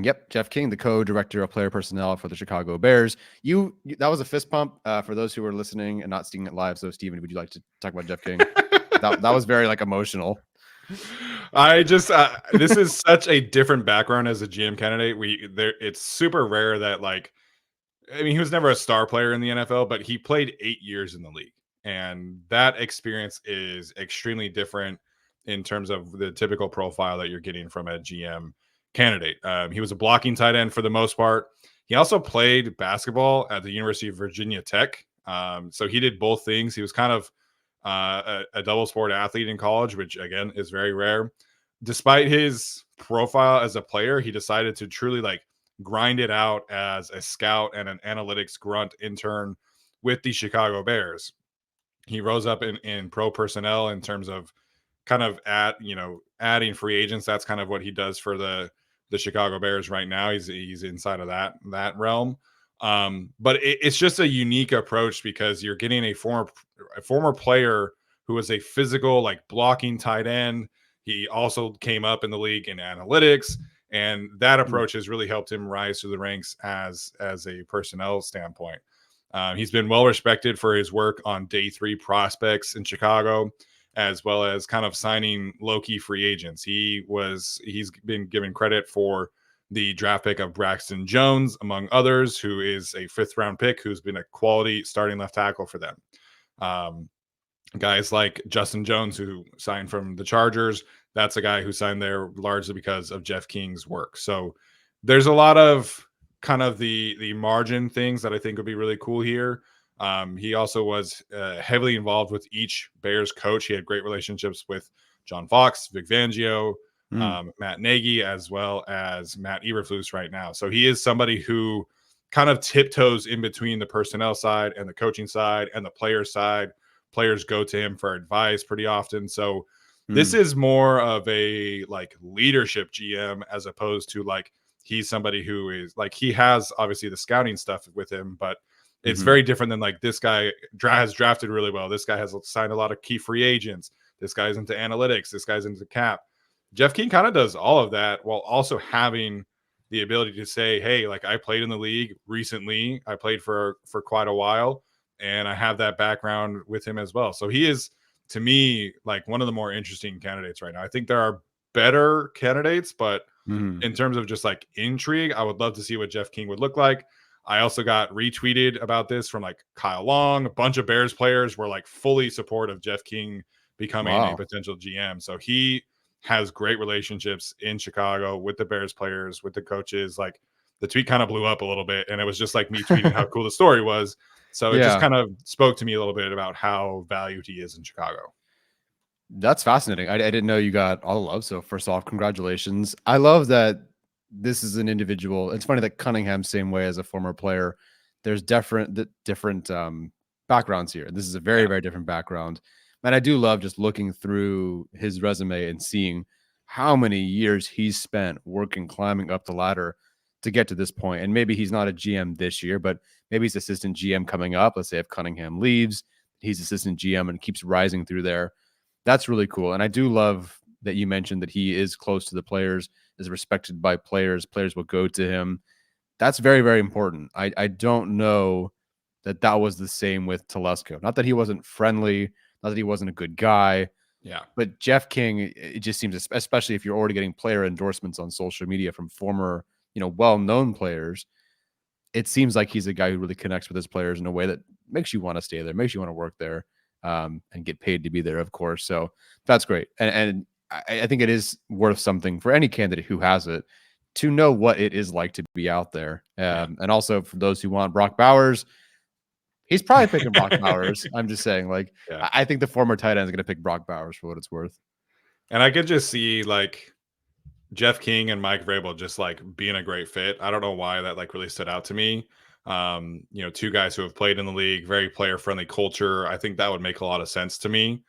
Yep, Jeff King, the co-director of player personnel for the Chicago Bears. That was a fist pump for those who are listening and not seeing it live. So, Steven, would you like to talk about Jeff King? That was very emotional. I just this is such a different background as a GM candidate. It's super rare that he was never a star player in the NFL, but he played 8 years in the league. And that experience is extremely different in terms of the typical profile that you're getting from a GM candidate. He was a blocking tight end for the most part. He also played basketball at the University of Virginia Tech. So he did both things. He was kind of a double sport athlete in college, which again is very rare. Despite his profile as a player, he decided to truly grind it out as a scout and an analytics grunt intern with the Chicago Bears. He rose up in pro personnel in terms of kind of adding free agents. That's kind of what he does for the Chicago Bears right now. He's inside of that realm. But it's just a unique approach because you're getting a former player who was a physical blocking tight end. He also came up in the league in analytics, and that approach has really helped him rise through the ranks as a personnel standpoint. He's been well respected for his work on day 3 prospects in Chicago, as well as kind of signing low-key free agents. He's been given credit for the draft pick of Braxton Jones, among others, who is a 5th-round pick who's been a quality starting left tackle for them. Guys like Justin Jones, who signed from the Chargers, that's a guy who signed there largely because of Jeff King's work. So there's a lot of kind of the margin things that I think would be really cool here. He also was heavily involved with each Bears coach. He had great relationships with John Fox, Vic Fangio, Matt Nagy, as well as Matt Eberflus right now. So he is somebody who kind of tiptoes in between the personnel side and the coaching side and the player side. Players go to him for advice pretty often. So this is more of a leadership GM as opposed to he's somebody who is he has obviously the scouting stuff with him, but it's very different than this guy has drafted really well. This guy has signed a lot of key free agents. This guy's into analytics. This guy's into cap. Jeff King kind of does all of that while also having the ability to say, hey, I played in the league recently. I played for quite a while, and I have that background with him as well. So he is, to me, one of the more interesting candidates right now. I think there are better candidates, but in terms of just intrigue, I would love to see what Jeff King would look like. I also got retweeted about this from Kyle Long. A bunch of Bears players were fully supportive of Jeff King becoming a potential GM. So he has great relationships in Chicago with the Bears players, with the coaches. The tweet kind of blew up a little bit, and it was just me tweeting how cool the story was. So it just kind of spoke to me a little bit about how valued he is in Chicago. That's fascinating. I didn't know you got all the love. So first off, congratulations. I love that this is an individual. It's funny that Cunningham's same way as a former player. There's different backgrounds here. This is a very, very different background. And I do love just looking through his resume and seeing how many years he's spent working, climbing up the ladder to get to this point. And maybe he's not a GM this year, but maybe he's assistant GM coming up. Let's say if Cunningham leaves, he's assistant GM and keeps rising through there. That's really cool. And I do love that you mentioned that he is close to the players, is respected by players. Players will go to him. That's very, very important. I don't know that was the same with Telesco. Not that he wasn't friendly, not that he wasn't a good guy. Yeah. But Jeff King, it just seems, especially if you're already getting player endorsements on social media from former, well-known players, it seems like he's a guy who really connects with his players in a way that makes you want to stay there, makes you want to work there, and get paid to be there, of course. So that's great. And I think it is worth something for any candidate who has it to know what it is like to be out there. And also for those who want Brock Bowers, he's probably picking Brock Bowers. I'm just saying, I think the former tight end is going to pick Brock Bowers for what it's worth. And I could just see Jeff King and Mike Vrabel just being a great fit. I don't know why that really stood out to me. Two guys who have played in the league, very player friendly culture. I think that would make a lot of sense to me.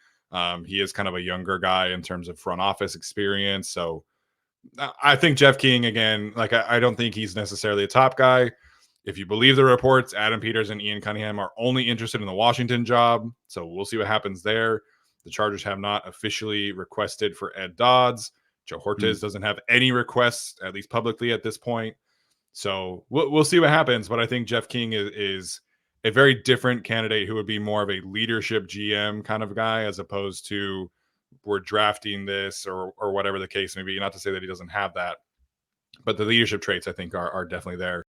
He is kind of a younger guy in terms of front office experience. So I think Jeff King, again, I don't think he's necessarily a top guy. If you believe the reports, Adam Peters and Ian Cunningham are only interested in the Washington job. So we'll see what happens there. The Chargers have not officially requested for Ed Dodds. Joe Hortiz doesn't have any requests, at least publicly at this point. So we'll see what happens. But I think Jeff King is a very different candidate who would be more of a leadership GM kind of guy, as opposed to we're drafting this or whatever the case may be. Not to say that he doesn't have that, but the leadership traits I think are definitely there.